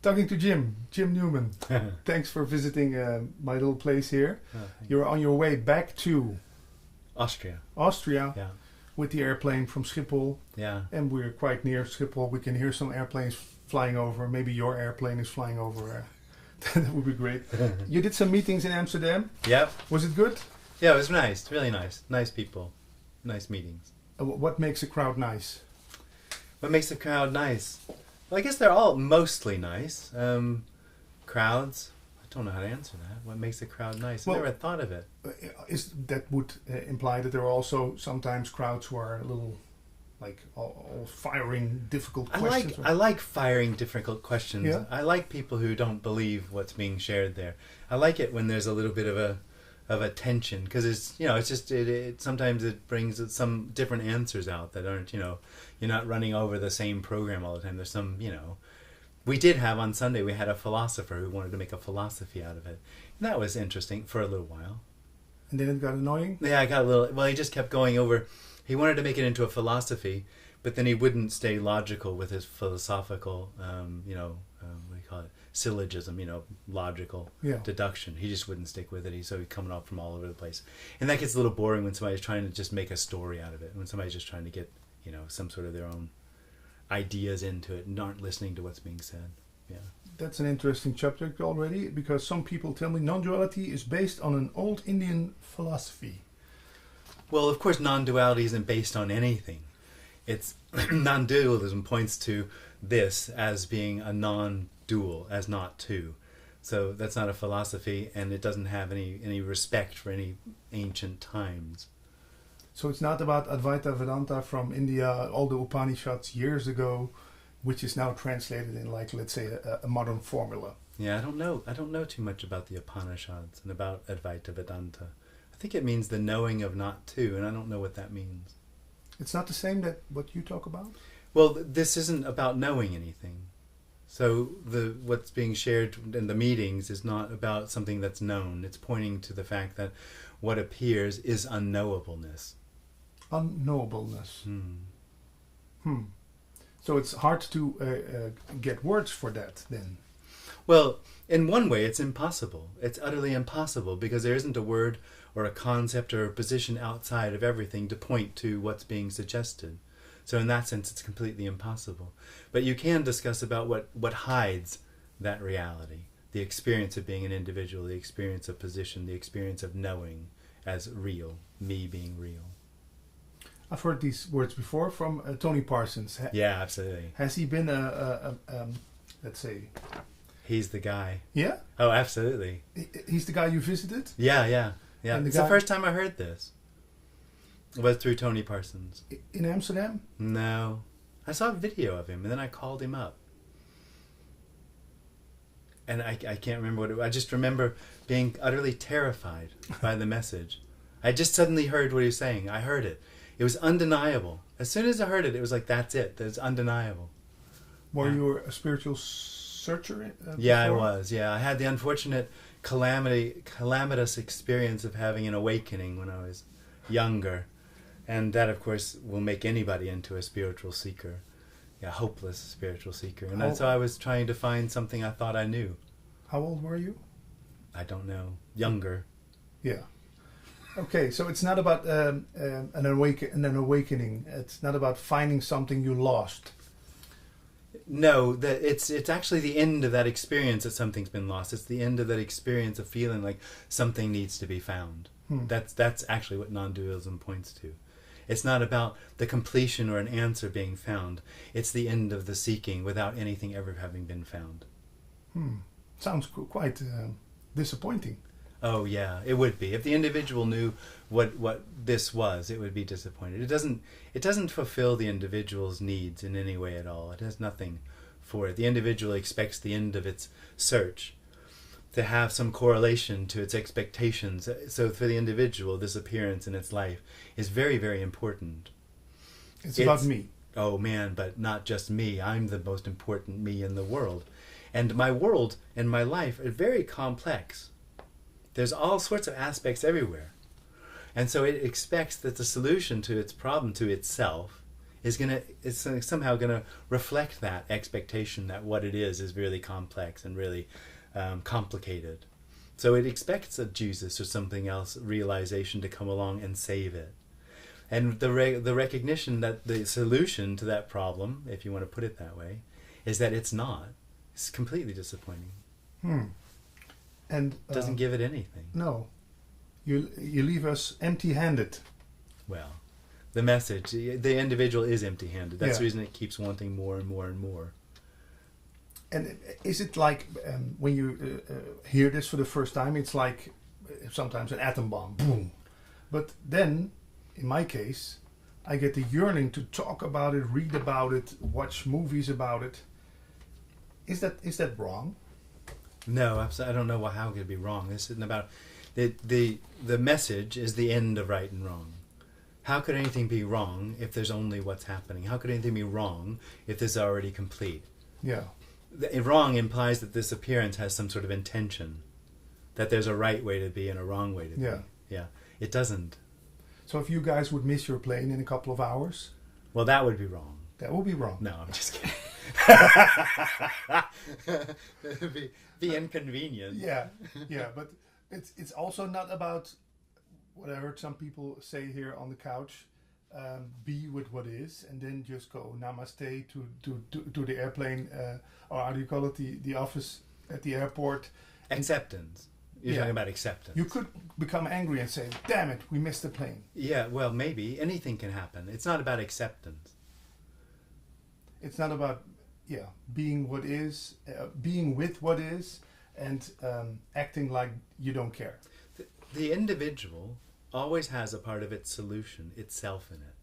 Talking to Jim Newman. Thanks for visiting my little place here. You're on your way back to Austria. Yeah. With the airplane from Schiphol. Yeah. And we're quite near Schiphol. We can hear some airplanes flying over. Maybe your airplane is flying over. That would be great. You did some meetings in Amsterdam. Yeah. Was it good? Yeah, it was nice. Really nice. Nice people. Nice meetings. What makes a crowd nice? What makes a crowd nice? Well, I guess they're all mostly nice. Crowds. I don't know how to answer that. What makes a crowd nice? Well, I never thought of it. That would imply that there are also sometimes crowds who are a little like all firing difficult questions. I like firing difficult questions. Yeah? I like people who don't believe what's being shared there. I like it when there's a little bit of a tension, because it's just sometimes it brings some different answers out that aren't, you're not running over the same program all the time. There's some, we did have on Sunday, we had a philosopher who wanted to make a philosophy out of it, and that was interesting for a little while. And then it got annoying? Yeah, I got a little, well, he just kept going over, he wanted to make it into a philosophy, but then he wouldn't stay logical with his philosophical, what do you call it, syllogism, logical deduction. He just wouldn't stick with it. So he's coming off from all over the place. And that gets a little boring when somebody's trying to just make a story out of it, when somebody's just trying to get, some sort of their own ideas into it and aren't listening to what's being said. Yeah. That's an interesting subject already, because some people tell me non-duality is based on an old Indian philosophy. Well, of course, non-duality isn't based on anything. It's non-dualism points to this as being a non-dual, as not two. So that's not a philosophy, and it doesn't have any respect for any ancient times. So it's not about Advaita Vedanta from India, all the Upanishads years ago, which is now translated in, like, let's say, a modern formula. Yeah, I don't know too much about the Upanishads and about Advaita Vedanta. I think it means the knowing of not two, and I don't know what that means. It's not the same that what you talk about? Well, this isn't about knowing anything. So what's being shared in the meetings is not about something that's known. It's pointing to the fact that what appears is unknowableness. Unknowableness. So it's hard to get words for that, then? Well, in one way, it's impossible. It's utterly impossible, because there isn't a word or a concept or a position outside of everything to point to what's being suggested. So in that sense, it's completely impossible. But you can discuss about what hides that reality, the experience of being an individual, the experience of position, the experience of knowing as real, me being real. I've heard these words before from Tony Parsons. Yeah, absolutely. Has he been let's say... He's the guy. Yeah? Oh, absolutely. He's the guy you visited? Yeah. It's the first time I heard this. It was through Tony Parsons. In Amsterdam? No. I saw a video of him, and then I called him up. And I can't remember what it was. I just remember being utterly terrified by the message. I just suddenly heard what he was saying. I heard it. It was undeniable. As soon as I heard it, it was like, that's it. That's undeniable. Were you a spiritual searcher? Yeah, I was. Yeah, I had the unfortunate calamitous experience of having an awakening when I was younger. And that, of course, will make anybody into a spiritual seeker. Yeah, hopeless spiritual seeker. And so I was trying to find something I thought I knew. How old were you? I don't know. Younger. Yeah. Okay, so it's not about an awakening. It's not about finding something you lost. No, it's actually the end of that experience that something's been lost. It's the end of that experience of feeling like something needs to be found. That's actually what non-dualism points to. It's not about the completion or an answer being found. It's the end of the seeking without anything ever having been found. Sounds quite disappointing. Oh yeah, it would be. If the individual knew what this was, it would be disappointed. It doesn't fulfill the individual's needs in any way at all. It has nothing for it. The individual expects the end of its search to have some correlation to its expectations. So for the individual, this appearance in its life is very, very important. It's about me. Oh man, but not just me. I'm the most important me in the world. And my world and my life are very complex. There's all sorts of aspects everywhere. And so it expects that the solution to its problem, to itself, it's somehow gonna reflect that expectation that what it is really complex and really complicated. So it expects a Jesus or something else, realization, to come along and save it. And the recognition that the solution to that problem, if you want to put it that way, is that it's not. It's completely disappointing. And doesn't give it anything. No. You leave us empty-handed. Well, the message, the individual is empty-handed. That's Yeah. the reason it keeps wanting more and more and more. And is it like when you hear this for the first time, it's like sometimes an atom bomb, boom. But then, in my case, I get the yearning to talk about it, read about it, watch movies about it. Is that wrong? No, I don't know how it could be wrong. This isn't about the message is the end of right and wrong. How could anything be wrong if there's only what's happening? How could anything be wrong if this is already complete? Yeah. Wrong implies that this appearance has some sort of intention, that there's a right way to be and a wrong way to be. Yeah. It doesn't. So if you guys would miss your plane in a couple of hours, well, that would be wrong. That would be wrong. No, I'm just kidding. It'd be inconvenient. Yeah, but it's also not about what I heard some people say here on the couch. Be with what is, and then just go namaste to the airplane, or how do you call it, the office at the airport. Acceptance. You're talking about acceptance. You could become angry and say, damn it, we missed the plane. Yeah, well, maybe. Anything can happen. It's not about acceptance. It's not about, being what is, being with what is, and acting like you don't care. The individual always has a part of its solution itself in it.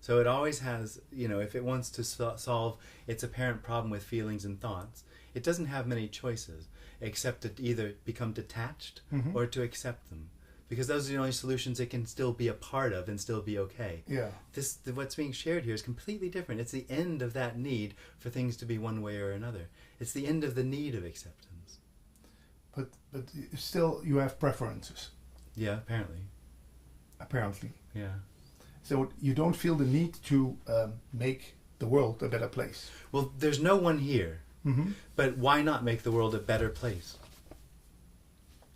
So it always has, if it wants to solve its apparent problem with feelings and thoughts, it doesn't have many choices except to either become detached or to accept them. Because those are the only solutions it can still be a part of and still be okay. Yeah. What's being shared here is completely different. It's the end of that need for things to be one way or another. It's the end of the need of acceptance. But still you have preferences. Yeah, apparently. Yeah. So you don't feel the need to make the world a better place. Well, there's no one here. But why not make the world a better place?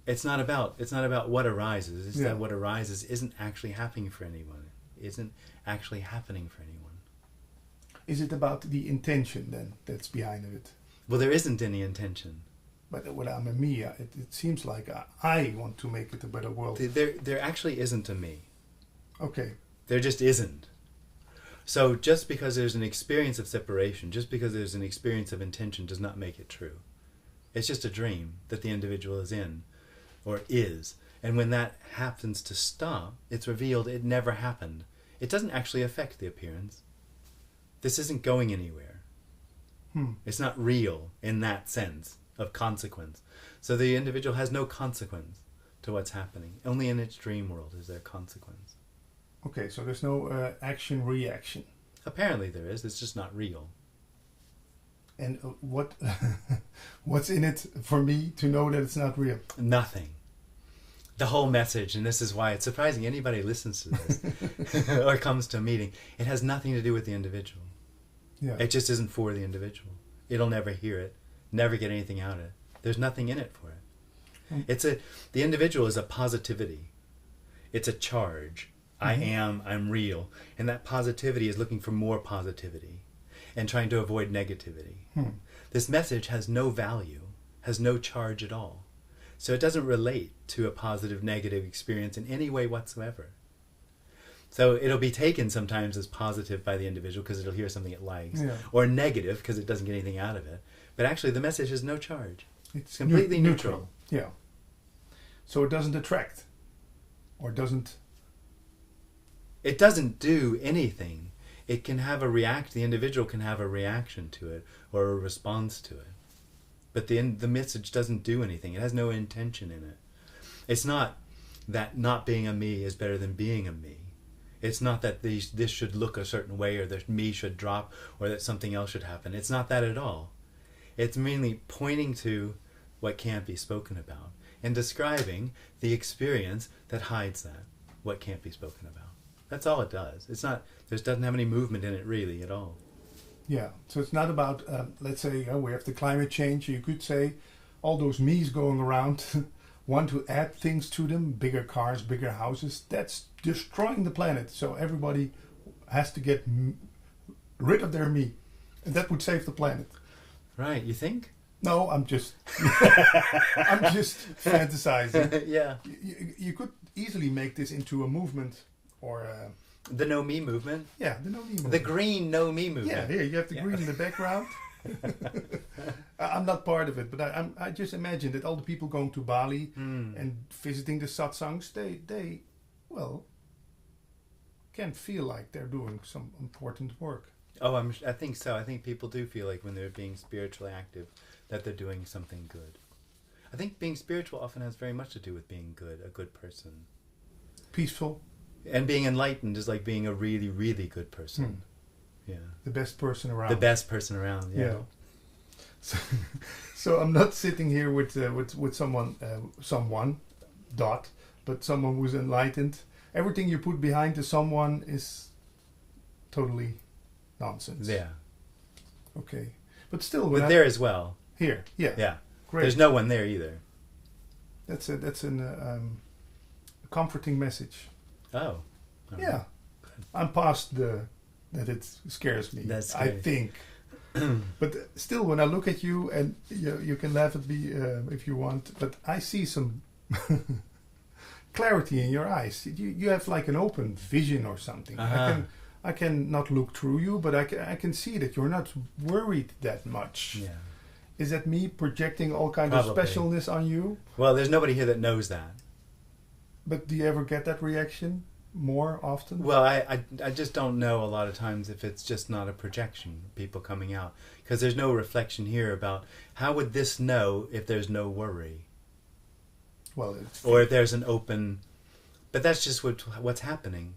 It's not about what arises. It's that what arises isn't actually happening for anyone. Isn't actually happening for anyone. Is it about the intention then that's behind it? Well, there isn't any intention. But when I'm a me, it seems like I want to make it a better world. There actually isn't a me. Okay. There just isn't. So just because there's an experience of separation, just because there's an experience of intention, does not make it true. It's just a dream that the individual is in, or is. And when that happens to stop, it's revealed it never happened. It doesn't actually affect the appearance. This isn't going anywhere. It's not real in that sense of consequence. So the individual has no consequence to what's happening. Only in its dream world is there consequence. Okay, so there's no action-reaction. Apparently there is. It's just not real. And what's in it for me to know that it's not real? Nothing. The whole message, and this is why it's surprising anybody listens to this or comes to a meeting, it has nothing to do with the individual. Yeah. It just isn't for the individual. It'll never hear it, never get anything out of it. There's nothing in it for it. The individual is a positivity. It's a charge. I'm real. And that positivity is looking for more positivity and trying to avoid negativity. This message has no value, has no charge at all. So it doesn't relate to a positive, negative experience in any way whatsoever. So it'll be taken sometimes as positive by the individual because it'll hear something it likes, or negative because it doesn't get anything out of it. But actually the message has no charge. It's completely neutral. Yeah. So it doesn't attract, or doesn't... It doesn't do anything. It can have the individual can have a reaction to it or a response to it. But the message doesn't do anything. It has no intention in it. It's not that not being a me is better than being a me. It's not that this should look a certain way or that me should drop or that something else should happen. It's not that at all. It's mainly pointing to what can't be spoken about and describing the experience that hides that, what can't be spoken about. That's all it does. It's not. There doesn't have any movement in it really at all. Yeah. So it's not about, let's say, we have the climate change. You could say all those me's going around want to add things to them, bigger cars, bigger houses. That's destroying the planet. So everybody has to get rid of their me. And that would save the planet. Right, you think? No, I'm just I'm just fantasizing. Yeah. You could easily make this into a movement or the No Me movement. yeah, the No Me movement. The green No Me movement. Yeah, here you have the Yeah. green in the background. I'm not part of it, but I just imagine that all the people going to Bali and visiting the satsangs, they well can feel like they're doing some important work. Oh, I think so. I think people do feel like when they're being spiritually active that they're doing something good. I think being spiritual often has very much to do with being good, a good person. Peaceful. And being enlightened is like being a really, really good person. Yeah. The best person around. The best person around, yeah. Yeah. So I'm not sitting here with someone, but someone who's enlightened. Everything you put behind the someone is totally nonsense. Yeah. Okay. But still, But there as well. here, yeah, Yeah. great. There's no one there either. That's a comforting message. Oh. Yeah, I'm past that it scares me. That's I scary. think. But still, when I look at you, and you can laugh at me if you want, but I see some clarity in your eyes. You have like an open vision or something. Uh-huh. I can not look through you, but I can see that you're not worried that much. Yeah. Is that me projecting all kinds Probably. of specialness on you? Well, there's nobody here that knows that. But do you ever get that reaction more often? Well, I just don't know a lot of times if it's just not a projection, people coming out. Because there's no reflection here about how would this know if there's no worry? Well, Or if there's an open... But that's just what's happening.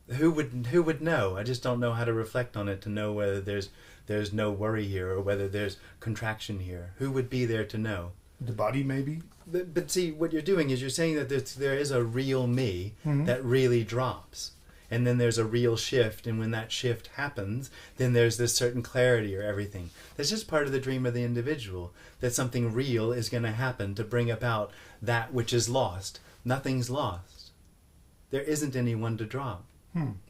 Who would know? I just don't know how to reflect on it to know whether there's no worry here or whether there's contraction here. Who would be there to know? the body, maybe. But see, what you're doing is you're saying that there is a real me that really drops. And then there's a real shift, and when that shift happens, then there's this certain clarity or everything. That's just part of the dream of the individual, that something real is going to happen to bring about that which is lost. Nothing's lost. There isn't anyone to drop.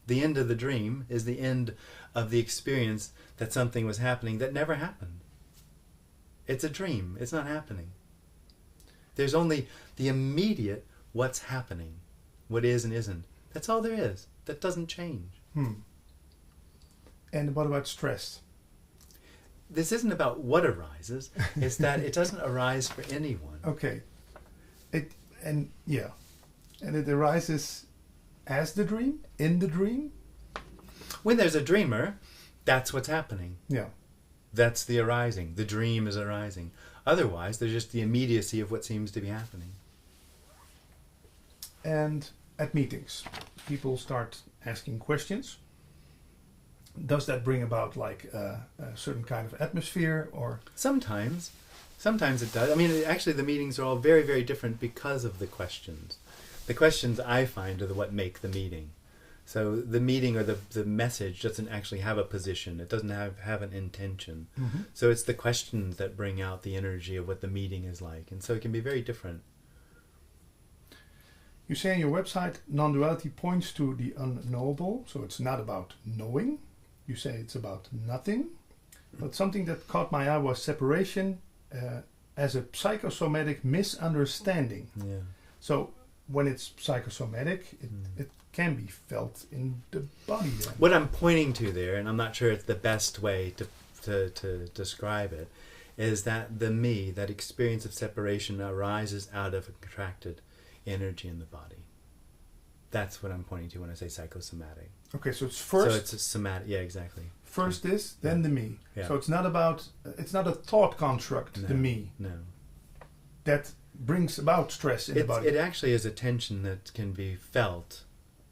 The end of the dream is the end of the experience that something was happening that never happened. It's a dream. It's not happening. There's only the immediate what's happening, what is and isn't. That's all there is. That doesn't change. And what about stress? This isn't about what arises. It's that it doesn't arise for anyone. Okay. And it arises as the dream, in the dream. When there's a dreamer, that's what's happening. Yeah. That's the arising. The dream is arising. Otherwise, there's just the immediacy of what seems to be happening. And at meetings, people start asking questions. Does that bring about like a certain kind of atmosphere, or? Sometimes it does. I mean, actually, the meetings are all very, very different because of the questions. The questions I find are what make the meeting. So the meeting or the message doesn't actually have a position. It doesn't have an intention. So it's the questions that bring out the energy of what the meeting is like. And so it can be very different. You say on your website, non-duality points to the unknowable. So it's not about knowing. You say it's about nothing. But something that caught my eye was separation as a psychosomatic misunderstanding. Yeah. So when it's psychosomatic, it can be felt in the body then. What I'm pointing to there, and I'm not sure it's the best way to describe it, is that the me, that experience of separation, arises out of a contracted energy in the body. That's what I'm pointing to when I say psychosomatic. Okay, so it's first. So it's a somatic. Yeah, exactly. First this, then the me. Yeah. So it's not a thought construct, No, the me, No. that brings about stress in the body. It actually is a tension that can be felt.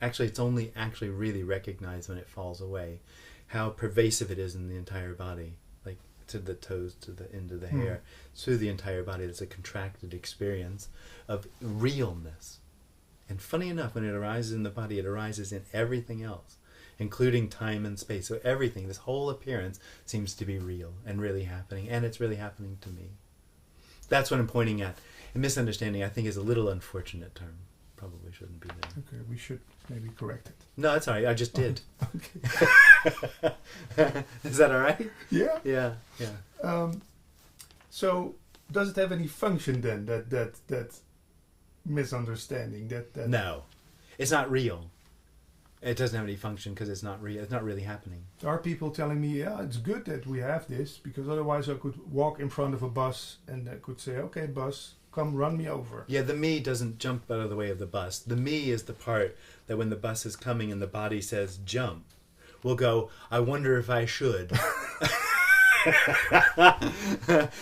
Actually, it's only actually really recognized when it falls away. How pervasive it is in the entire body, like to the toes, to the end of the hair, through the entire body. It's a contracted experience of realness. And funny enough, when it arises in the body, it arises in everything else, including time and space. So everything, this whole appearance, seems to be real and really happening, and it's really happening to me. That's what I'm pointing at. And misunderstanding, I think, is a little unfortunate term. Probably shouldn't be there. Okay, we should maybe correct it. No, that's all right. I just did. Okay. Is that all right? Yeah. Yeah, yeah. So, does it have any function then? That misunderstanding. That No, it's not real. It doesn't have any function because it's not real. It's not really happening. There are people telling me, yeah, it's good that we have this because otherwise I could walk in front of a bus and I could say, okay, bus, come run me over. Yeah, the me doesn't jump out of the way of the bus. The me is the part that when the bus is coming and the body says jump, will go, I wonder if I should.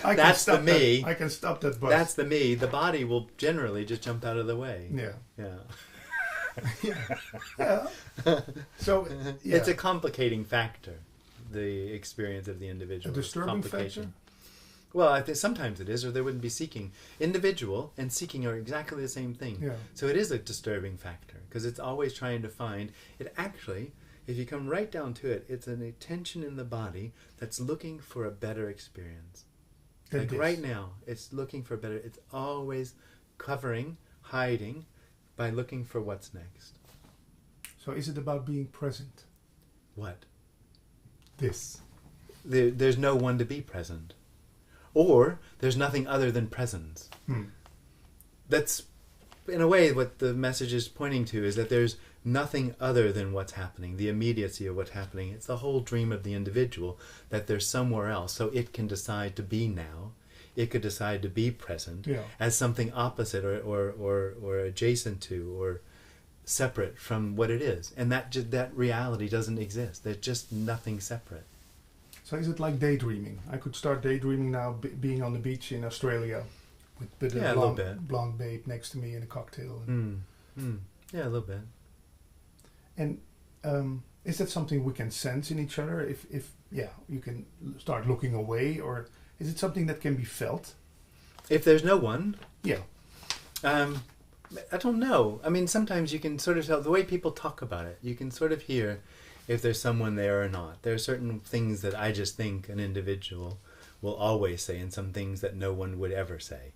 That's the me. I can stop that bus. That's the me. The body will generally just jump out of the way. Yeah. Yeah. Yeah. So, yeah. It's a complicating factor, the experience of the individual. A disturbing factor? Well, I think sometimes it is, or they wouldn't be seeking. Individual and seeking are exactly the same thing. Yeah. So it is a disturbing factor, because it's always trying to find, it actually, if you come right down to it, it's an attention in the body that's looking for a better experience. Like right now, it's looking for better, it's always covering, hiding, by looking for what's next. So is it about being present? What? This. There's no one to be present. Or there's nothing other than presence. That's, in a way, what the message is pointing to, is that there's nothing other than what's happening, the immediacy of what's happening. It's the whole dream of the individual, that there's somewhere else, so it can decide to be now. It could decide to be present as something opposite or adjacent to or separate from what it is. And that reality doesn't exist. There's just nothing separate. So is it like daydreaming? I could start daydreaming now, being on the beach in Australia with a blonde babe next to me in a cocktail. Yeah, a little bit. And is that something we can sense in each other? If you can start looking away, or is it something that can be felt? If there's no one? Yeah. I don't know. I mean, sometimes you can sort of tell, the way people talk about it, you can sort of hear if there's someone there or not. There are certain things that I just think an individual will always say, and some things that no one would ever say.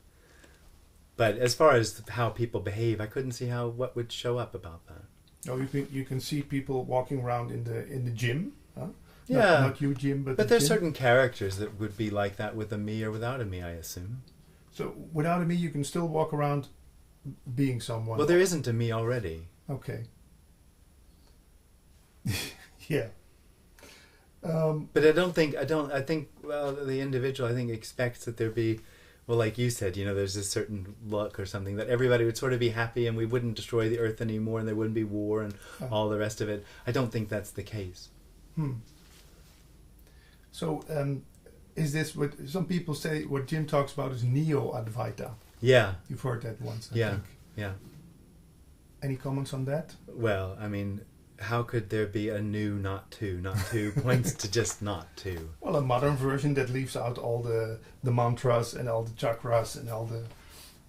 But as far as how people behave, I couldn't see what would show up about that. Oh, you can see people walking around in the gym, huh? Yeah. Not you, Jim, but there's gym. certain characters that would be like that with a me or without a me, I assume. So without a me, you can still walk around being someone. Well, there isn't a me already. Okay. Yeah. But I think, well, the individual, I think, expects that there be, well, like you said, there's a certain look or something that everybody would sort of be happy and we wouldn't destroy the earth anymore and there wouldn't be war and all the rest of it. I don't think that's the case. So, is this what some people say, what Jim talks about is Neo-Advaita? Yeah. You've heard that once, I think. Yeah. Any comments on that? Well, I mean, how could there be a new not two? Not two points to just not two. Well, a modern version that leaves out all the mantras and all the chakras and all the...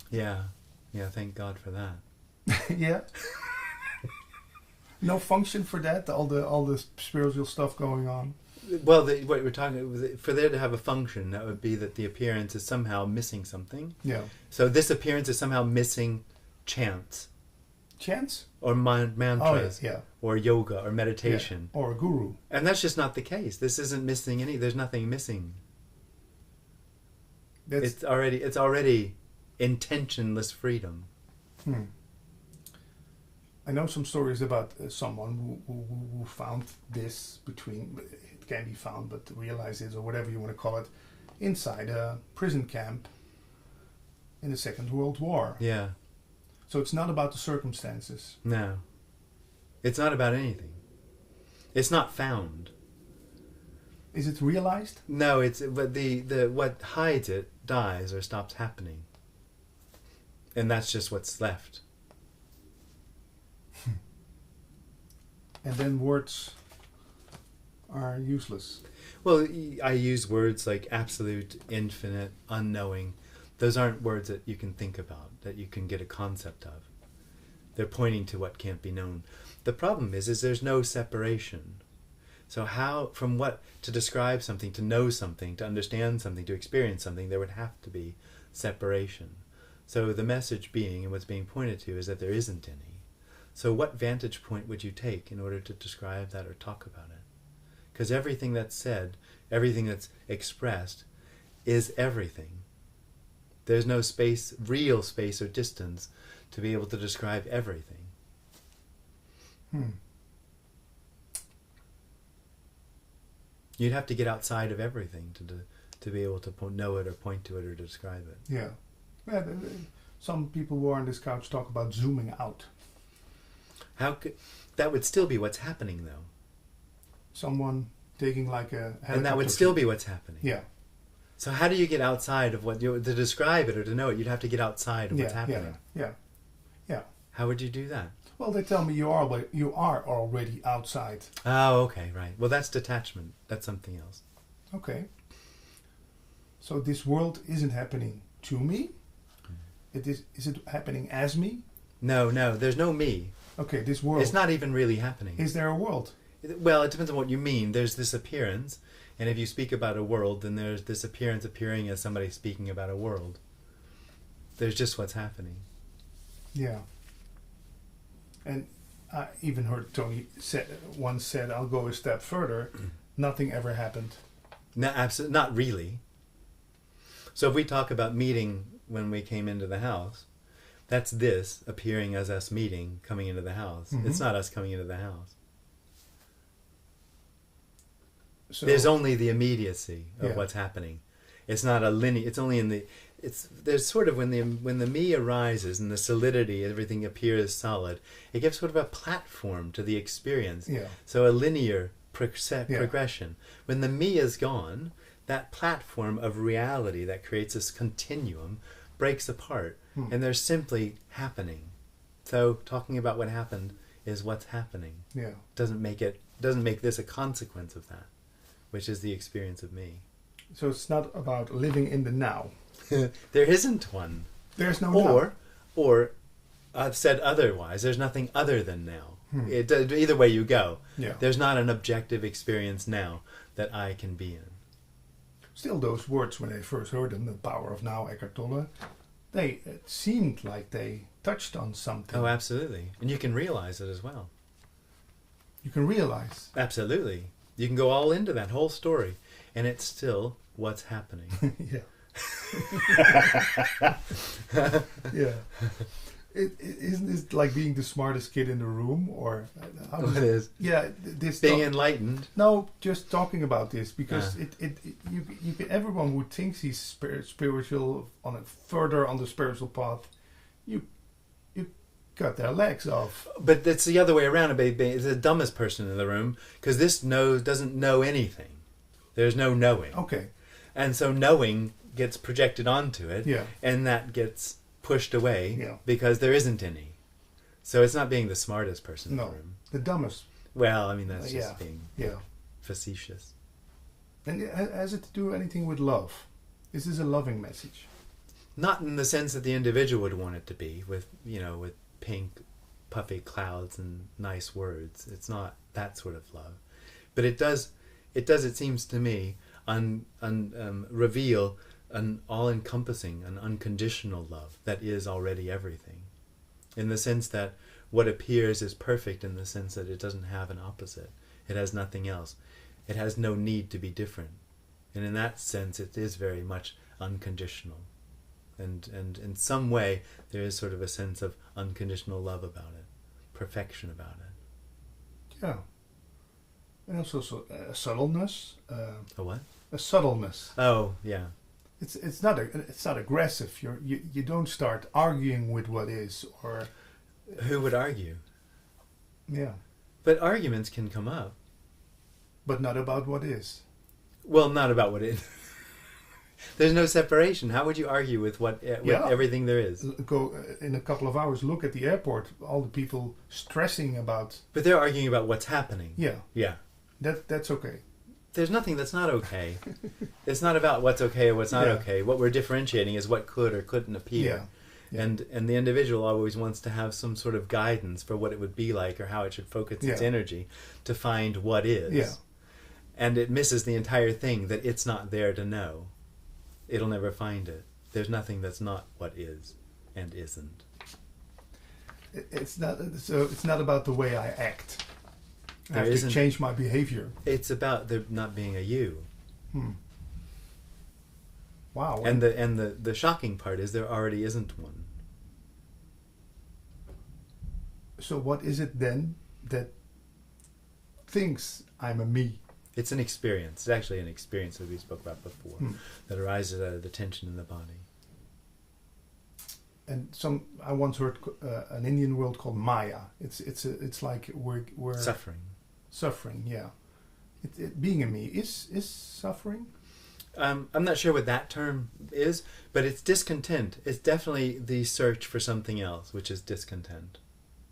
Yeah, thank God for that. Yeah. No function for that, all the spiritual stuff going on. Well, what we're talking, for there to have a function, that would be that the appearance is somehow missing something. Yeah. So this appearance is somehow missing chants. Chants? Or mantras. Oh, yeah. Or yoga or meditation. Yeah. Or a guru. And that's just not the case. This isn't missing there's nothing missing. It's already intentionless freedom. I know some stories about someone who found this it can be found, but realized it, or whatever you want to call it, inside a prison camp in the Second World War. Yeah. So it's not about the circumstances. No. It's not about anything. It's not found. Is it realized? No, but the what hides it dies or stops happening. And that's just what's left. And then words are useless. Well, I use words like absolute, infinite, unknowing. Those aren't words that you can think about, that you can get a concept of. They're pointing to what can't be known. The problem is there's no separation. So how, from what, to describe something, to know something, to understand something, to experience something, there would have to be separation. So the message being, and what's being pointed to, is that there isn't any. So what vantage point would you take in order to describe that or talk about it? Because everything that's said, everything that's expressed, is everything. There's no space, real space or distance, to be able to describe everything. You'd have to get outside of everything to be able to know it or point to it or describe it. Yeah. Some people who are on this couch talk about zooming out. How could that would still be what's happening though? Someone taking like a helicopter. And that would still be what's happening. Yeah. So how do you get outside of what to describe it or to know it? You'd have to get outside of what's happening. Yeah. How would you do that? Well, they tell me you are already outside. Oh, okay, right. Well, that's detachment. That's something else. Okay. So this world isn't happening to me. Is it happening as me? No, there's no me. Okay, this world. It's not even really happening. Is there a world? Well, it depends on what you mean. There's this appearance, and if you speak about a world, then there's this appearance appearing as somebody speaking about a world. There's just what's happening. Yeah. And I even heard Tony once said, I'll go a step further, nothing ever happened. No, absolutely, not really. So if we talk about meeting when we came into the house, that's this appearing as us meeting, coming into the house. Mm-hmm. It's not us coming into the house. So, there's only the immediacy of what's happening. It's not a linear. It's only in the. There's sort of when the me arises and the solidity, everything appears solid. It gives sort of a platform to the experience. Yeah. So a linear progression. When the me is gone, that platform of reality that creates this continuum breaks apart, and there's simply happening. So talking about what happened is what's happening. Yeah. Doesn't make this a consequence of that, which is the experience of me. So it's not about living in the now. There isn't one. There's no now. Or I've said otherwise. There's nothing other than now. Either way you go. Yeah. There's not an objective experience now that I can be in. Still, those words, when I first heard them, the power of now, Eckhart Tolle, it seemed like they touched on something. Oh, absolutely. And you can realize it as well. You can realize. Absolutely. You can go all into that whole story, and it's still what's happening. Yeah. Yeah. Isn't this like being the smartest kid in the room, or how it is? Yeah, this being enlightened. No, just talking about this because everyone who thinks he's spiritual further on the spiritual path, you cut their legs off. But it's the other way around. It's the dumbest person in the room because this doesn't know anything. There's no knowing. Okay. And so knowing gets projected onto it, and that gets pushed away because there isn't any. So it's not being the smartest person in the room. The dumbest. Well, I mean, that's just being facetious. And has it to do anything with love? Is this a loving message? Not in the sense that the individual would want it to be, with pink, puffy clouds and nice words. It's not that sort of love. But it seems to me, reveal an all-encompassing, an unconditional love that is already everything. In the sense that what appears is perfect in the sense that it doesn't have an opposite. It has nothing else. It has no need to be different. And in that sense, it is very much unconditional. And in some way, there is sort of a sense of unconditional love about it, perfection about it. Yeah. And also a subtleness. A what? A subtleness. Oh, yeah. It's not aggressive. You don't start arguing with what is, or who would argue? Yeah. But arguments can come up. But not about what is. Well, not about what is. There's no separation. How would you argue with what everything there is? Go in a couple of hours. Look at the airport. All the people stressing about. But they're arguing about what's happening. Yeah. Yeah. That's okay. There's nothing that's not okay. It's not about what's okay or what's not okay. What we're differentiating is what could or couldn't appear. Yeah. And the individual always wants to have some sort of guidance for what it would be like or how it should focus its Yeah. energy to find what is. Yeah. And it misses the entire thing that it's not there to know. It'll never find it. There's nothing that's not what is and isn't. It's not about the way I act. I There have to isn't- change my behavior. It's about there not being a you. Wow. And the shocking part is there already isn't one. So what is it then that thinks I'm a me? It's an experience. It's actually an experience that we spoke about before that arises out of the tension in the body. And I once heard an Indian word called Maya. It's like we're Suffering. Yeah. Being a me is suffering. I'm not sure what that term is, but it's discontent. It's definitely the search for something else, which is discontent.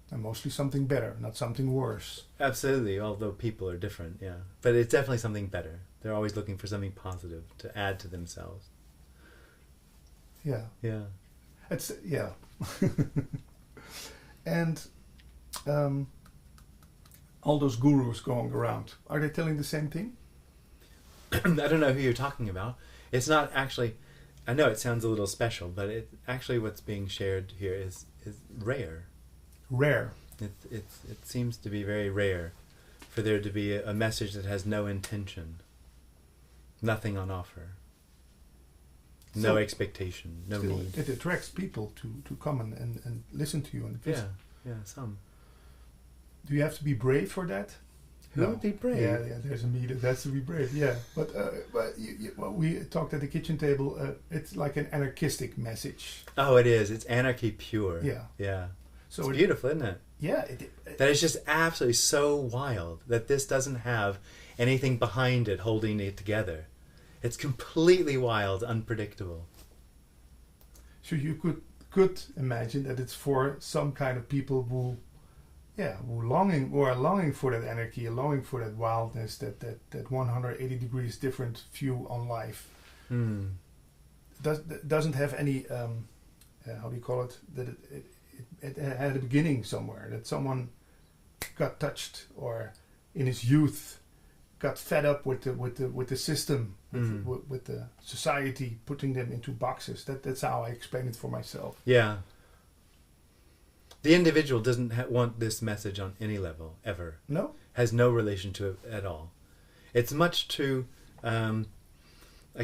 And mostly something better, not something worse. Absolutely, although people are different, yeah. But it's definitely something better. They're always looking for something positive to add to themselves. Yeah. Yeah. It's yeah. And all those gurus going around, are they telling the same thing? I don't know who you're talking about. It's not actually, I know it sounds a little special, but it actually what's being shared here is rare. Rare. It seems to be very rare for there to be a message that has no intention, nothing on offer, no So expectation, no still, need. it attracts people to come and listen to you and visit. Yeah, some. Do you have to be brave for that? Who would be brave? Yeah, there's a me that has to be brave. Yeah, but well, we talked at the kitchen table. It's like an anarchistic message. Oh, it is. It's anarchy pure. Yeah. Yeah. So It's beautiful, isn't it? Yeah. That is just absolutely so wild that this doesn't have anything behind it holding it together. It's completely wild, unpredictable. So you could imagine that it's for some kind of people who are longing for that anarchy, longing for that wildness, that 180 degrees different view on life. Doesn't have any how do you call it? That it had a beginning somewhere. That someone got touched or in his youth got fed up with the system, with the society putting them into boxes. That's how I explain it for myself. Yeah. The individual doesn't want this message on any level, ever. No? Has no relation to it at all. It's much too, I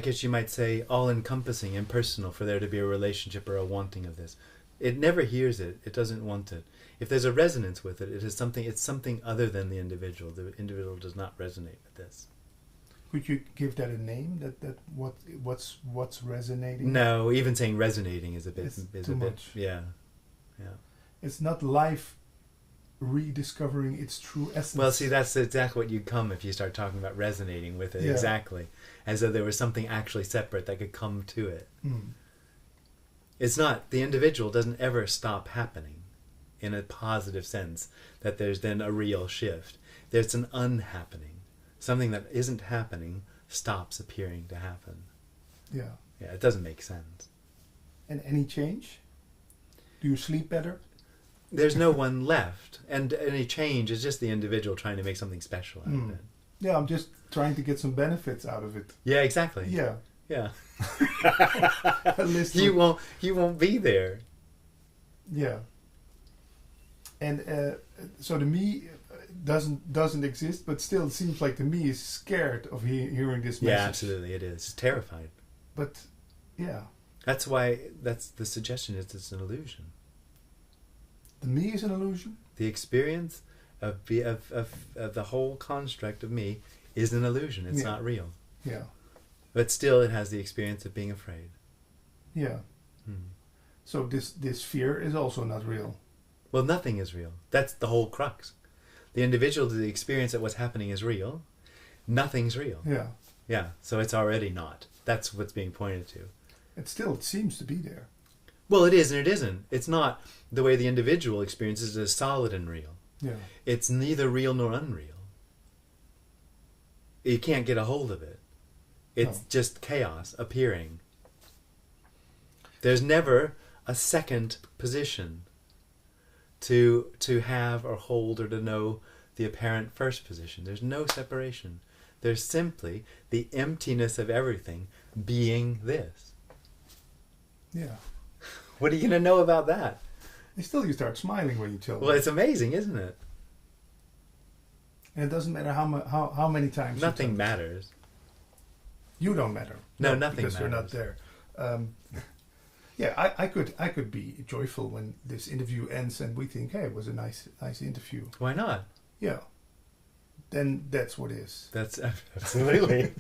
guess you might say, all-encompassing, impersonal for there to be a relationship or a wanting of this. It never hears it. It doesn't want it. If there's a resonance with it, it's something other than the individual. The individual does not resonate with this. Could you give that a name? What's resonating? No, even saying resonating is a bit much. Yeah. It's not life rediscovering its true essence. Well, see, that's exactly what you come if you start talking about resonating with it. Yeah. Exactly, as though there was something actually separate that could come to it. It's not. The individual doesn't ever stop happening, in a positive sense. That there's then a real shift. There's an unhappening. Something that isn't happening stops appearing to happen. Yeah. Yeah, it doesn't make sense. And any change? Do you sleep better? There's no one left, and any change is just the individual trying to make something special out of it. Yeah, I'm just trying to get some benefits out of it. Yeah, exactly. Yeah. Yeah. At least You won't be there. Yeah. And so the me doesn't exist, but still it seems like the me is scared of hearing this message. Yeah, absolutely, it is. It's terrified. But yeah, That's why that's the suggestion is it's an illusion. the me is an illusion. The experience of the whole construct of me is an illusion. It's not real. Yeah. But still, it has the experience of being afraid. Yeah. So this fear is also not real. Well, nothing is real. That's the whole crux. The individual, the experience that what's happening is real. Nothing's real. Yeah. Yeah. So it's already not. That's what's being pointed to. It seems to be there. Well, it is and it isn't. It's not the way the individual experiences it as solid and real. Yeah. It's neither real nor unreal. You can't get a hold of it. It's just chaos appearing. There's never a second position to have or hold or to know the apparent first position. There's no separation. There's simply the emptiness of everything being this. Yeah. What are you going to know about that? And still you start smiling when you tell me. Well, it's amazing, isn't it? And it doesn't matter how many times. Nothing matters. You don't matter. No, nothing because you're not matters. there. Yeah, I could be joyful when this interview ends and we think, hey, it was a nice interview. Why not? Yeah. Then that's what is. That's absolutely.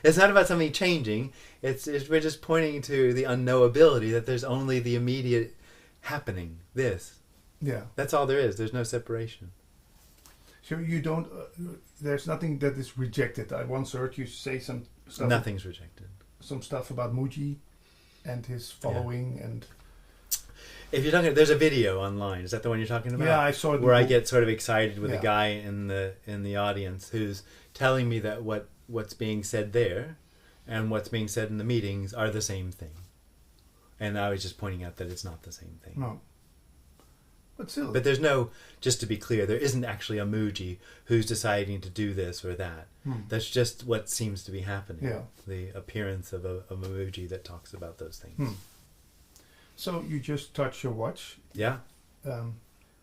It's not about something changing. It's we're just pointing to the unknowability that there's only the immediate happening. This. Yeah. That's all there is. There's no separation. So you don't. There's nothing that is rejected. I once heard you say some stuff. Nothing's rejected. Some stuff about Muji and his following and. If you're talking, there's a video online. Is that the one you're talking about? Yeah, I saw it. Where I get sort of excited with Yeah. a guy in the audience who's telling me that what's being said there, and what's being said in the meetings are the same thing, and I was just pointing out that it's not the same thing. No. But still. But there's no, just to be clear, there isn't actually a Muji who's deciding to do this or that. That's just what seems to be happening. Yeah. The appearance of a Muji that talks about those things. So you just touch your watch. Yeah.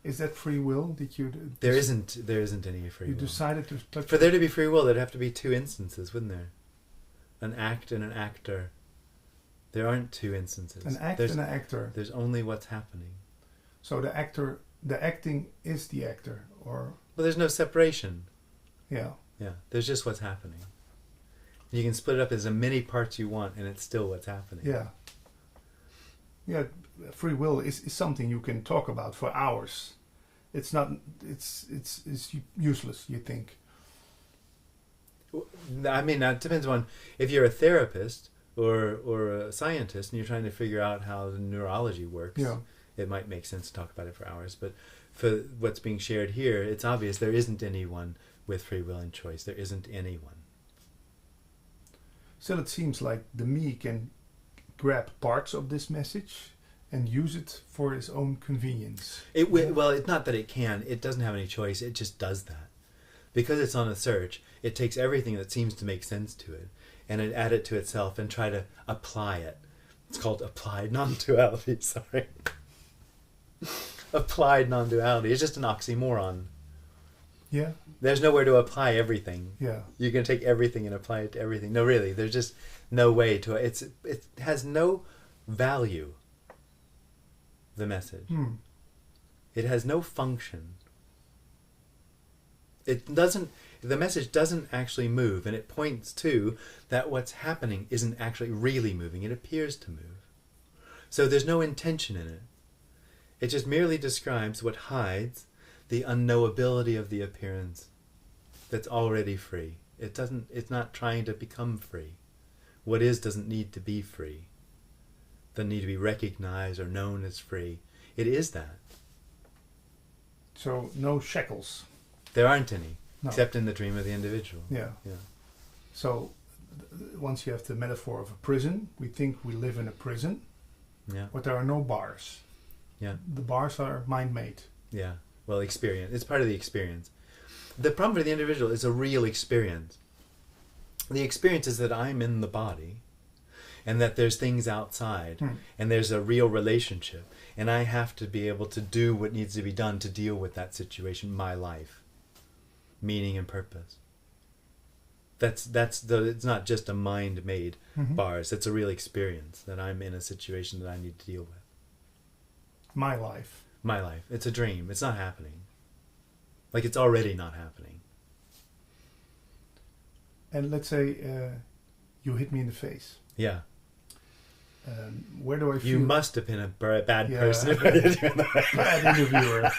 Is that free will? Did you? There isn't any free You will. decided to touch. For there to be free will, there'd have to be two instances, wouldn't there? An act and an actor. There aren't two instances. An act and an actor. There's only what's happening. So the acting is the actor, or Well, there's no separation. yeah. Yeah, there's just what's happening. You can split it up as many parts you want, and it's still what's happening. Yeah. Yeah, free will is something you can talk about for hours. It's not. It's useless. You think? I mean, it depends on if you're a therapist or a scientist and you're trying to figure out how the neurology works. Yeah. It might make sense to talk about it for hours. But for what's being shared here, it's obvious there isn't anyone with free will and choice. There isn't anyone. Still, it seems like the me can grab parts of this message and use it for his own convenience. Well, it's not that it can. It doesn't have any choice. It just does that. Because it's on a search, it takes everything that seems to make sense to it and it add it to itself and try to apply it. It's called applied non-duality, sorry. Applied non-duality. It's just an oxymoron. Yeah. There's nowhere to apply everything. Yeah. You can take everything and apply it to everything. No, really, there's just no way to it. It has no value. The message. It has no function. It doesn't. The message doesn't actually move, and it points to that what's happening isn't actually really moving. It appears to move. So there's no intention in it. It just merely describes what hides the unknowability of the appearance that's already free. It doesn't. It's not trying to become free. What is doesn't need to be free. Doesn't need to be recognized or known as free. It is that. So no shackles. There aren't any, No. except in the dream of the individual. Yeah. Yeah. So once you have the metaphor of a prison, we think we live in a prison, Yeah. but there are no bars. Yeah. The bars are mind-made. Yeah. Well, experience. It's part of the experience. The problem for the individual is a real experience. The experience is that I'm in the body and that there's things outside and there's a real relationship and I have to be able to do what needs to be done to deal with that situation, my life, meaning and purpose. It's not just a mind-made bars. It's a real experience that I'm in a situation that I need to deal with. My life. My life. It's a dream. It's not happening. Like it's already not happening. And let's say you hit me in the face. Yeah. Where do I feel? You must have been a bad Yeah, person if I did that. bad interviewer.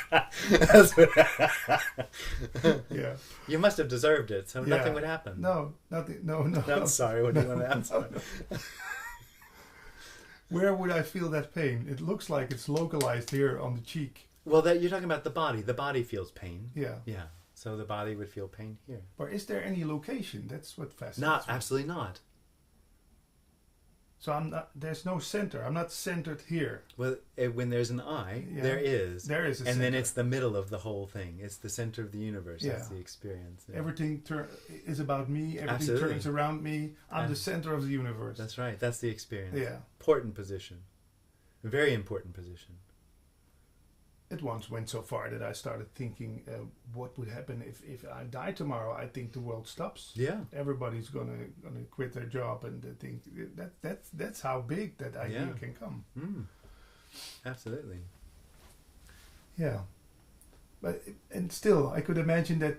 That's what Yeah. You must have deserved it, so Yeah. nothing would happen. No, nothing. No. I'm sorry. What do you want to answer? Where would I feel that pain? It looks like it's localized here on the cheek. Well, that you're talking about the body. The body feels pain. Yeah. Yeah. So the body would feel pain here. Or is there any location? That's what fascinates Not me. absolutely not. So I'm not. There's no center. I'm not centered here. Well, when there's an I, Yeah. there is. There is a and center. then it's the middle of the whole thing. It's the center of the universe. That's Yeah. the experience. Yeah. Everything is about me. Everything Absolutely. turns around me. I'm the center of the universe. That's right. That's the experience. Yeah. Important position. A very important position. It once went so far that I started thinking, what would happen if I die tomorrow? I think the world stops. Yeah. Everybody's gonna quit their job, and they think that's how big that idea Yeah. can come. Mm. Absolutely. Yeah, but and still, I could imagine that.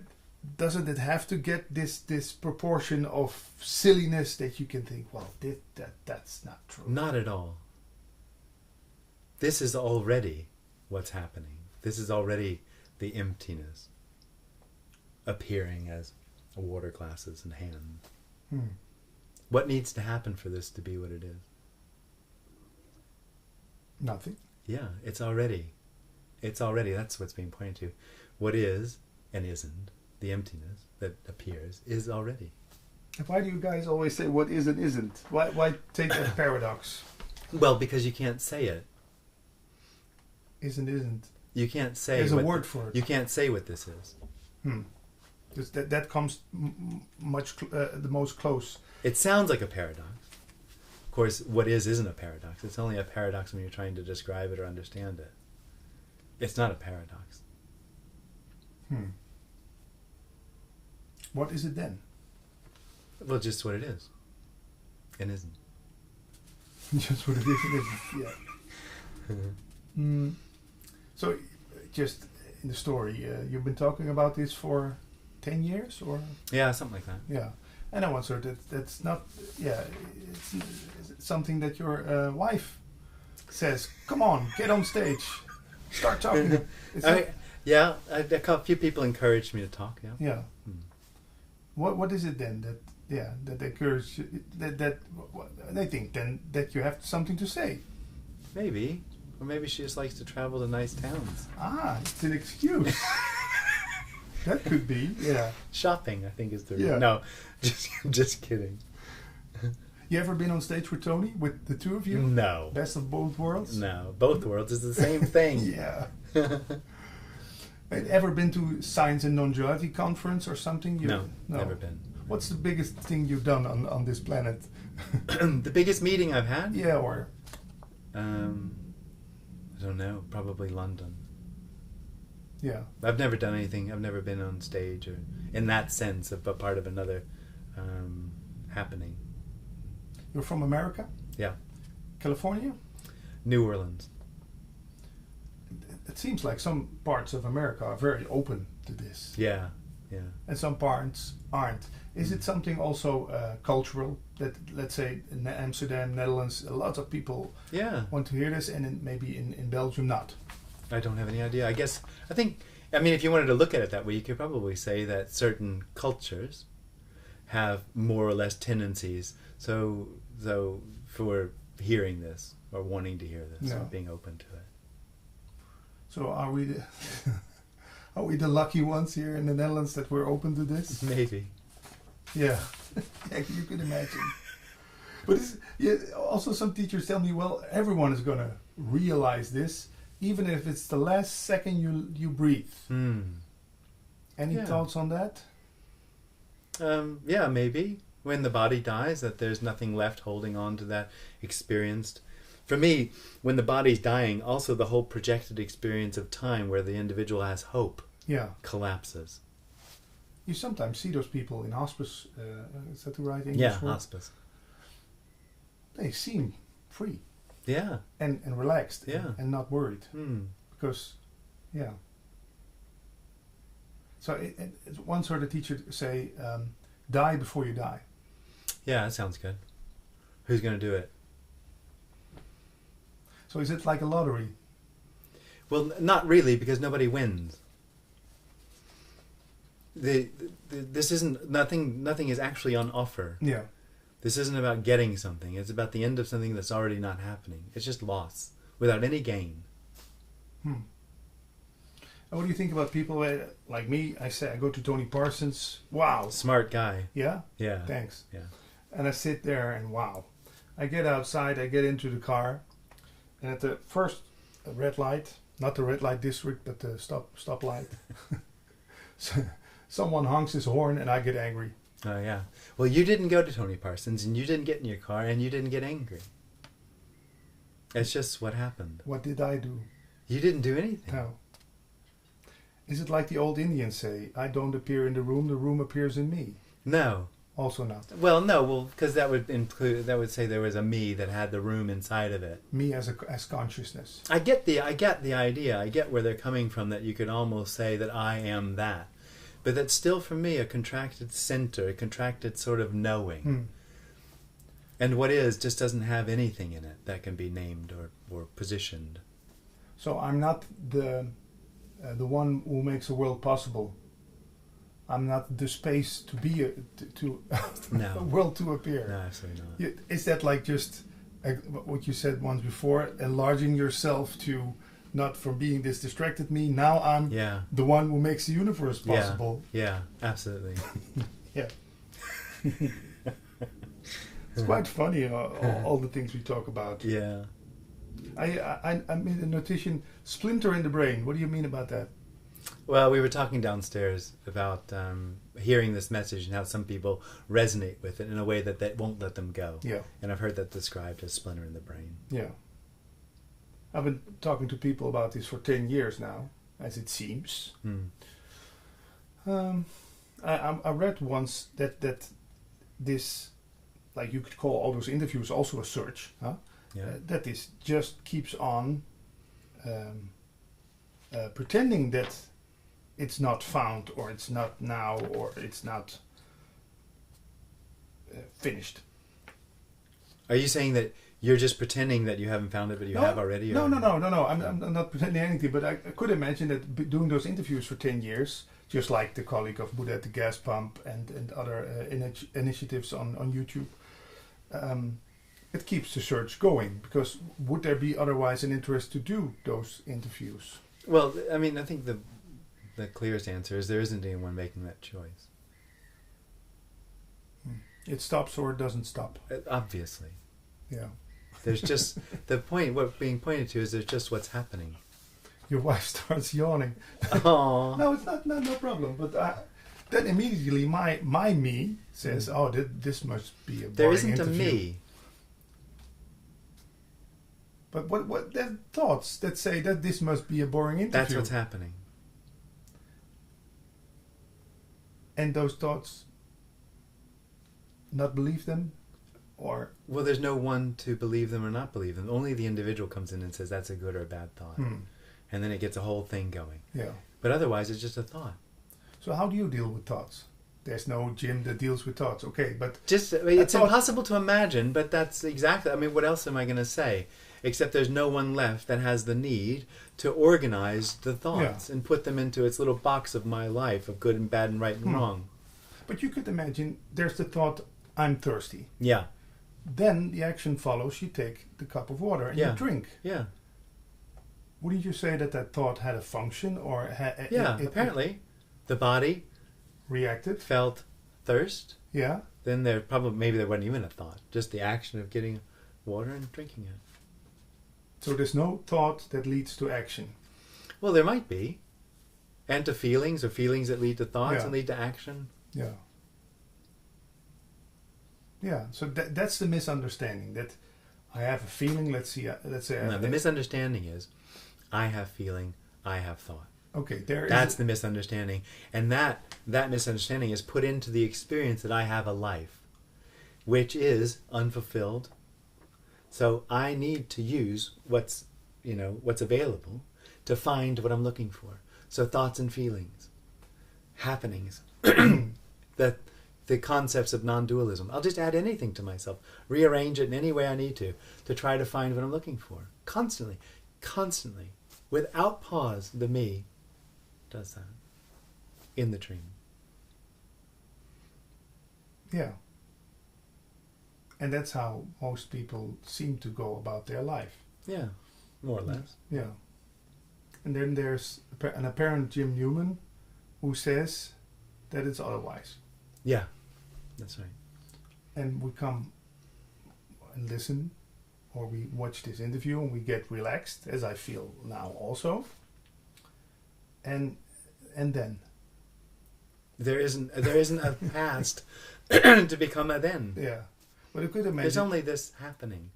Doesn't it have to get this proportion of silliness that you can think, well, that's not true? Not at all. This is already what's happening. This is already the emptiness appearing as water glasses in hand. Hmm. What needs to happen for this to be what it is? Nothing. Yeah, it's already. That's what's being pointed to. What is and isn't, the emptiness that appears, is already. Why do you guys always say what is and isn't? Why take that paradox? Well, because you can't say it. Is and isn't. You can't say. There's a word for it. You can't say what this is. That comes the most close. It sounds like a paradox. Of course, what is isn't a paradox. It's only a paradox when you're trying to describe it or understand it. It's not a paradox. What is it then? Well, just what it is. And isn't. Just what it is and isn't. Yeah. So, just in the story, you've been talking about this for 10 years, or? Yeah, something like that. Yeah. And I once heard that's not. Yeah, it's something that your wife says. Come on, get on stage, start talking. A few people encouraged me to talk. Yeah. Yeah. What is it then that occurs that they think then that you have something to say? Maybe, or maybe she just likes to travel to nice towns. It's an excuse. That could be. Yeah. Shopping, I think, is the Yeah. no. Just kidding. You ever been on stage with Tony, with the two of you? No. Best of both worlds. No, both worlds is the same thing. Yeah. Ever been to Science and Non-Duality conference or something? No, never been. What's the biggest thing you've done on this planet? The biggest meeting I've had? Yeah, or I don't know. Probably London. yeah. I've never done anything. I've never been on stage or in that sense of a part of another happening. You're from America? Yeah. California? New Orleans. It seems like some parts of America are very open to this. Yeah. Yeah. And some parts aren't. Is it something also cultural that, let's say, in Amsterdam, Netherlands, a lot of people want to hear this, and maybe in Belgium not? I don't have any idea. I think, if you wanted to look at it that way, you could probably say that certain cultures have more or less tendencies. So for hearing this or wanting to hear this or being open to it. So are we the lucky ones here in the Netherlands that we're open to this? Maybe. Yeah, yeah, you can imagine. But also some teachers tell me, well, everyone is going to realize this, even if it's the last second you breathe. Any thoughts on that? Yeah, maybe. When the body dies, that there's nothing left holding on to that experienced. For me, when the body's dying, also the whole projected experience of time where the individual has hope collapses. You sometimes see those people in hospice. Is that the right English Yeah, word? hospice. They seem free. Yeah. And relaxed. Yeah. And not worried. Because, So once heard a teacher say, die before you die. Yeah, that sounds good. Who's going to do it? So is it like a lottery? Well, not really, because nobody wins. This isn't nothing is actually on offer. Yeah. This isn't about getting something. It's about the end of something that's already not happening. It's just loss without any gain. And what do you think about people like me? I go to Tony Parsons. Wow. Smart guy. Yeah? Yeah. Thanks. Yeah. And I sit there and wow. I get outside, I get into the car, and at the first red light, not the red light district, but the stop light, so someone honks his horn and I get angry. Oh, yeah. Well, you didn't go to Tony Parsons, and you didn't get in your car, and you didn't get angry. It's just what happened. What did I do? You didn't do anything. No. Is it like the old Indians say, I don't appear in the room appears in me? No. Also not. Well, no, because that would say there was a me that had the room inside of it. Me as consciousness. I get the idea. I get where they're coming from, that you could almost say that I am that. But that's still, for me, a contracted center, a contracted sort of knowing. And what is just doesn't have anything in it that can be named or positioned. So I'm not the one who makes a world possible. I'm not the space to be No. a world to appear. No, absolutely not. Is that like just what you said once before, enlarging yourself to not from being this distracted me? Now I'm the one who makes the universe possible. Yeah, absolutely. Yeah. It's quite funny, all the things we talk about. Yeah. I made a notation, splinter in the brain. What do you mean about that? Well, we were talking downstairs about hearing this message and how some people resonate with it in a way that won't let them go. Yeah. And I've heard that described as splinter in the brain. Yeah. I've been talking to people about this for 10 years now, as it seems. I read once that this, like you could call all those interviews also a search, huh? Yeah. That this just keeps on pretending that it's not found, or it's not now, or it's not finished. Are you saying that you're just pretending that you haven't found it, but you have already? No. I'm not pretending anything, but I could imagine that doing those interviews for 10 years, just like the colleague of Buddha at the gas pump and other initiatives on YouTube, it keeps the search going, because would there be otherwise an interest to do those interviews? Well, I mean, I think the clearest answer is there isn't anyone making that choice. It stops or it doesn't stop. Obviously. Yeah. There's just the point. What being pointed to is there's just what's happening. Your wife starts yawning. Oh. No, it's not. No problem. But then immediately my me says, "Oh, this must be a boring There isn't interview." a me. But what there are thoughts that say that this must be a boring interview. That's what's happening. And those thoughts, not believe them, or well, there's no one to believe them or not believe them. Only the individual comes in and says that's a good or a bad thought, and then it gets a whole thing going. Yeah. But otherwise, it's just a thought. So how do you deal with thoughts? There's no gym that deals with thoughts. Okay, but just it's impossible to imagine. But that's exactly. I mean, what else am I going to say? Except there's no one left that has the need to organize the thoughts and put them into its little box of my life of good and bad and right and wrong. But you could imagine there's the thought, I'm thirsty. Yeah. Then the action follows, you take the cup of water and you drink. Yeah. Wouldn't you say that thought had a function, or apparently the body reacted, felt thirst. Yeah. Then maybe there wasn't even a thought, just the action of getting water and drinking it. So there's no thought that leads to action. Well, there might be. And to feelings, or feelings that lead to thoughts and lead to action. Yeah. Yeah, so that's the misunderstanding, that I have a feeling, let's say... the misunderstanding is, I have feeling, I have thought. Okay, that's the misunderstanding. And that misunderstanding is put into the experience that I have a life, which is unfulfilled. So I need to use what's available to find what I'm looking for. So thoughts and feelings, happenings, the concepts of non-dualism. I'll just add anything to myself, rearrange it in any way I need to try to find what I'm looking for. Constantly, without pause, the me does that in the dream. Yeah. And that's how most people seem to go about their life. Yeah, more or less. Yeah. And then there's an apparent Jim Newman who says that it's otherwise. Yeah, that's right. And we come and listen, or we watch this interview and we get relaxed, as I feel now also. And then. There isn't a past to become a then. Yeah. But I could imagine. There's only this happening.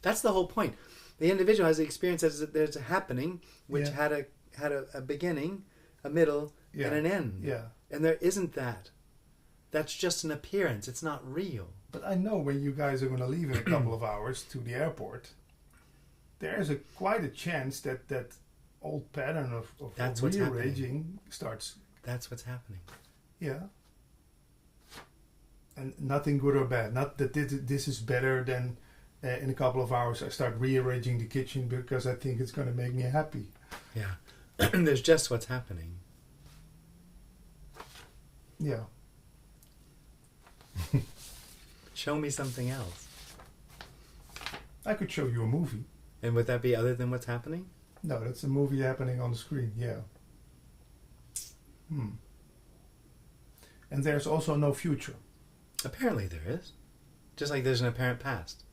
That's the whole point. The individual has the experience that there's a happening which had a beginning, a middle, and an end. Yeah. And there isn't that. That's just an appearance. It's not real. But I know when you guys are going to leave in a couple of hours to the airport, there's quite a chance that old pattern of That's what's rearranging starts. That's what's happening. Yeah. And nothing good or bad. Not that this is better than in a couple of hours I start rearranging the kitchen because I think it's going to make me happy. Yeah. There's just what's happening. Yeah. Show me something else. I could show you a movie. And would that be other than what's happening? No, that's a movie happening on the screen. Yeah. And there's also no future. Apparently there is. Just like there's an apparent past.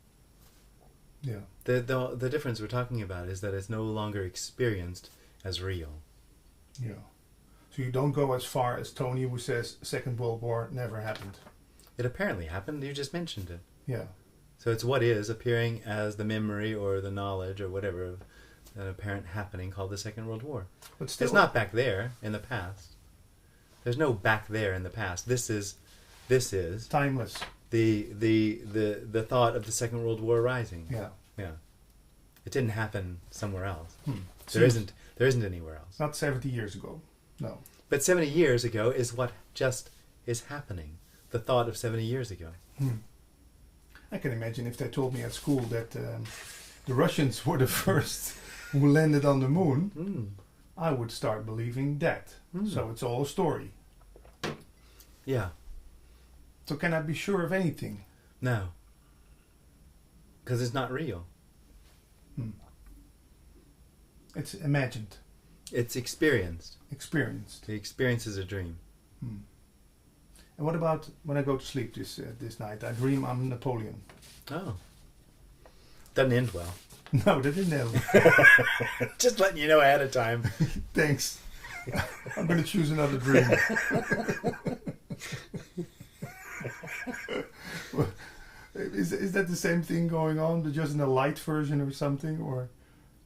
Yeah. The difference we're talking about is that it's no longer experienced as real. Yeah. So you don't go as far as Tony, who says Second World War never happened. It apparently happened. You just mentioned it. Yeah. So it's what is appearing as the memory or the knowledge or whatever of an apparent happening called the Second World War. But still, it's not back there in the past. There's no back there in the past. This is timeless. The thought of the Second World War rising. Yeah. Yeah. It didn't happen somewhere else. There isn't anywhere else. Not 70 years ago. No. But 70 years ago is what just is happening. The thought of 70 years ago. I can imagine if they told me at school that the Russians were the first who landed on the moon, I would start believing that. So it's all a story. Yeah. So can I be sure of anything? No. Because it's not real. It's imagined. It's experienced. Experienced. The experience is a dream. And what about when I go to sleep this night? I dream I'm Napoleon. Oh. Doesn't end well. No, that didn't end. Just letting you know ahead of time. Thanks. I'm going to choose another dream. Is that the same thing going on, but just in a light version or something? Or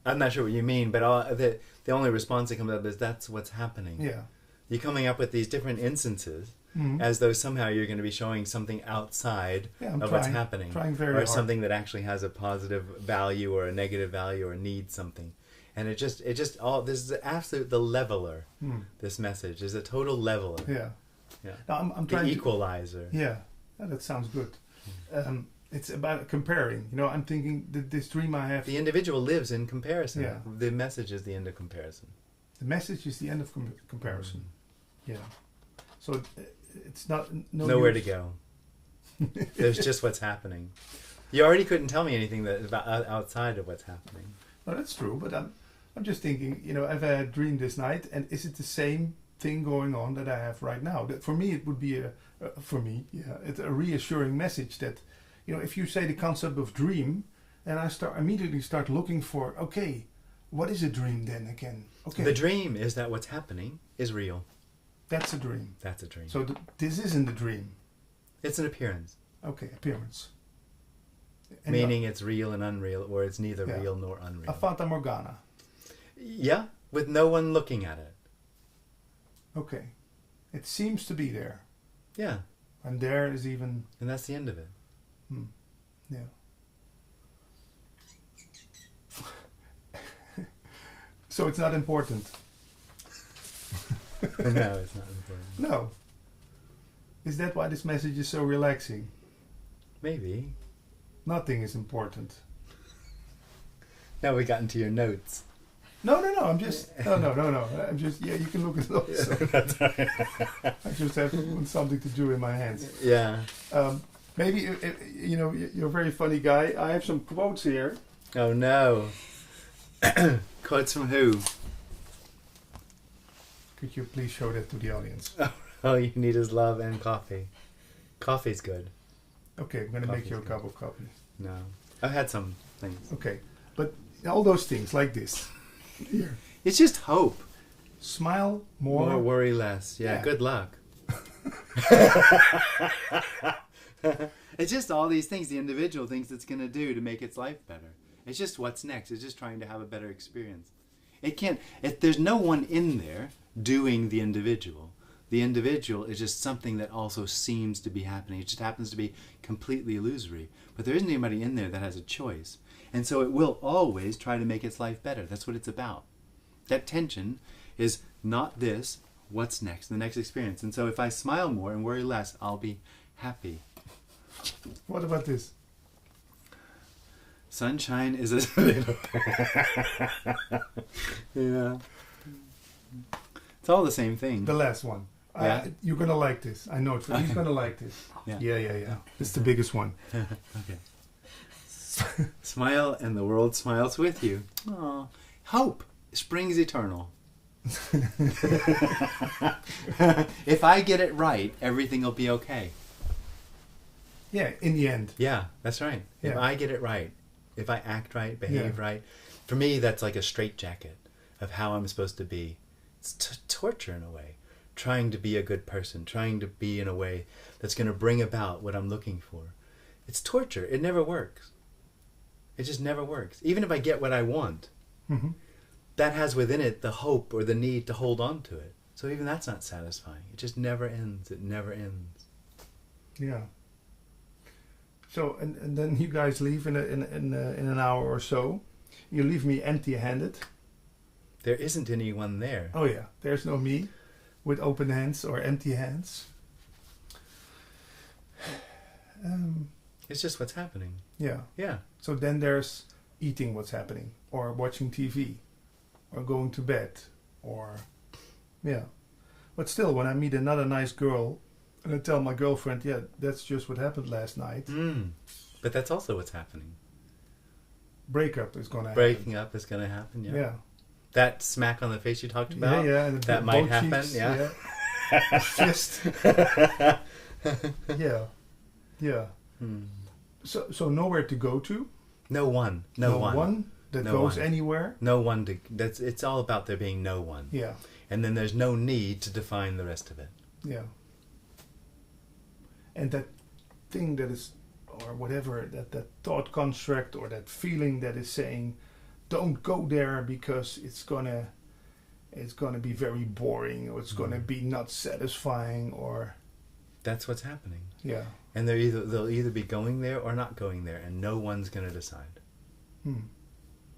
I'm not sure what you mean, but the only response that comes up is that's what's happening. Yeah. You're coming up with these different instances as though somehow you're going to be showing something outside of what's happening. Trying very or hard. Something that actually has a positive value or a negative value or needs something. And it just all this is the leveler. This message is a total leveler. Yeah. Yeah. Now, I'm trying the equalizer. Yeah, that sounds good. It's about comparing. You know, I'm thinking that this dream I have. The individual lives in comparison. Yeah. The message is the end of comparison. The message is the end of comparison. Yeah. So it's not nowhere to go. There's just what's happening. You already couldn't tell me anything that about outside of what's happening. No, that's true. But I'm just thinking. You know, I've had a dream this night, and is it the same thing going on that I have right now? That for me, it would be it's a reassuring message that, you know, if you say the concept of dream, and I immediately start looking for, okay, what is a dream then again? Okay, the dream is that what's happening is real. That's a dream. That's a dream. So this isn't a dream. It's an appearance. Okay, appearance. And meaning it's real and unreal, or it's neither real nor unreal. A fata morgana. Yeah, with no one looking at it. Okay, it seems to be there. Yeah. And there is even... And that's the end of it. Yeah. So it's not important. No, it's not important. No. Is that why this message is so relaxing? Maybe. Nothing is important. Now we got into your notes. No. I'm just... No. I'm just... Yeah, you can look at those. That's right. I just have something to do in my hands. Yeah. Maybe, you know, you're a very funny guy. I have some quotes here. Oh, no. Quotes from who? Could you please show that to the audience? All you need is love and coffee. Coffee's good. Okay, I'm going to make you a cup of coffee. No. I've had some things. Okay, but all those things like this. Here. It's just hope. Smile more. More, worry less. Yeah, Yeah. good luck. It's just all these things the individual thinks it's going to do to make its life better. It's just what's next. It's just trying to have a better experience. It can't, there's no one in there doing the individual. The individual is just something that also seems to be happening. It just happens to be completely illusory. But there isn't anybody in there that has a choice. And so it will always try to make its life better. That's what it's about. That tension is not this, what's next, the next experience. And so if I smile more and worry less, I'll be happy. What about this? Sunshine is a little... Yeah. It's all the same thing. The last one. Yeah. You're gonna like this. I know it. He's gonna like this. Yeah. Yeah. It's the biggest one. Okay. Smile and the world smiles with you. Aww. Hope springs eternal. If I get it right, everything will be okay. Yeah, in the end. Yeah, that's right. If Yeah. I get it right, if I act right, behave right, for me that's like a straitjacket of how I'm supposed to be. It's torture in a way. Trying to be a good person, trying to be in a way that's going to bring about what I'm looking for. It's torture. It never works. It just never works. Even if I get what I want, Mm-hmm. that has within it the hope or the need to hold on to it. So even that's not satisfying. It just never ends. It never ends. Yeah. So and then you guys leave in an hour or so. You leave me empty-handed. There isn't anyone there. Oh yeah, there's no me with open hands or empty hands. It's just what's happening. Yeah. Yeah. So then there's eating what's happening, or watching TV, or going to bed, or yeah. But still, when I meet another nice girl, and I tell my girlfriend, yeah, that's just what happened last night. But that's also what's happening. Breakup is gonna happen. Breaking up is going to happen. Yeah. Yeah. That smack on the face you talked about. Yeah. And That both might happen. cheeks, Yeah. Just. Yeah. So nowhere to go to. No one. No one. That No goes one. anywhere. No one to. It's all about there being no one. Yeah. And then there's no need to define the rest of it. Yeah. And that thing that is, or whatever, that thought construct or that feeling that is saying, don't go there because it's gonna be very boring, or it's gonna be not satisfying, or That's what's happening. yeah. And they'll either be going there or not going there, and no one's going to decide.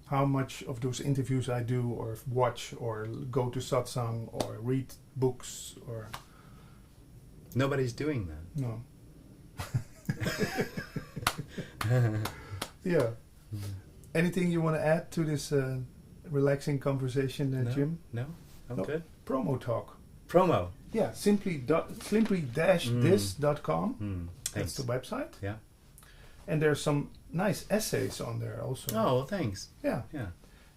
How much of those interviews I do, or watch, or go to satsang, or read books, or Nobody's doing that. no. Yeah. Anything you want to add to this relaxing conversation, No? Jim? No? I'm No. good. Promo talk. Promo. Yeah, simply-this.com. That's Thanks. the website. Yeah. And there's some nice essays on there also. Oh, well, thanks. Yeah. Yeah.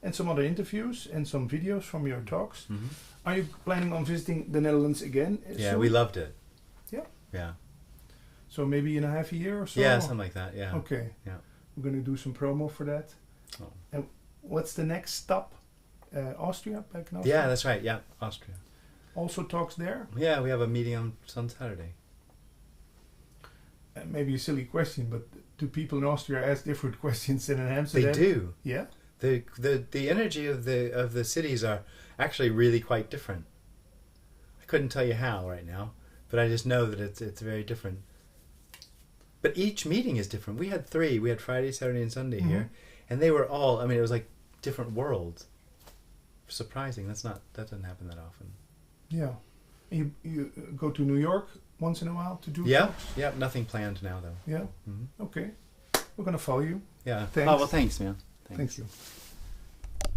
And some other interviews and some videos from your talks. Mm-hmm. Are you planning on visiting the Netherlands again? Yeah, soon? we loved it. Yeah. Yeah. So maybe in a half a year or so? Yeah, something like that. Yeah. Okay. Yeah. We're going to do some promo for that. Oh. And what's the next stop? Austria? Back in Austria? Yeah, that's right. Yeah, Austria. Also talks there? Yeah, we have a meeting on Saturday. Maybe a silly question, but do people in Austria ask different questions than in Amsterdam? They do. Yeah? The energy of the cities are actually really quite different. I couldn't tell you how right now, but I just know that it's very different. But each meeting is different. We had 3. We had Friday, Saturday, and Sunday here, and they were all. I mean, it was like different worlds. Surprising. That doesn't happen that often. Yeah. You go to New York once in a while to do Yeah. talks? Yeah. Nothing planned now though. Yeah? Mm-hmm. Okay. We're going to follow you. Yeah. Thanks. Oh well, thanks, man. Thank you.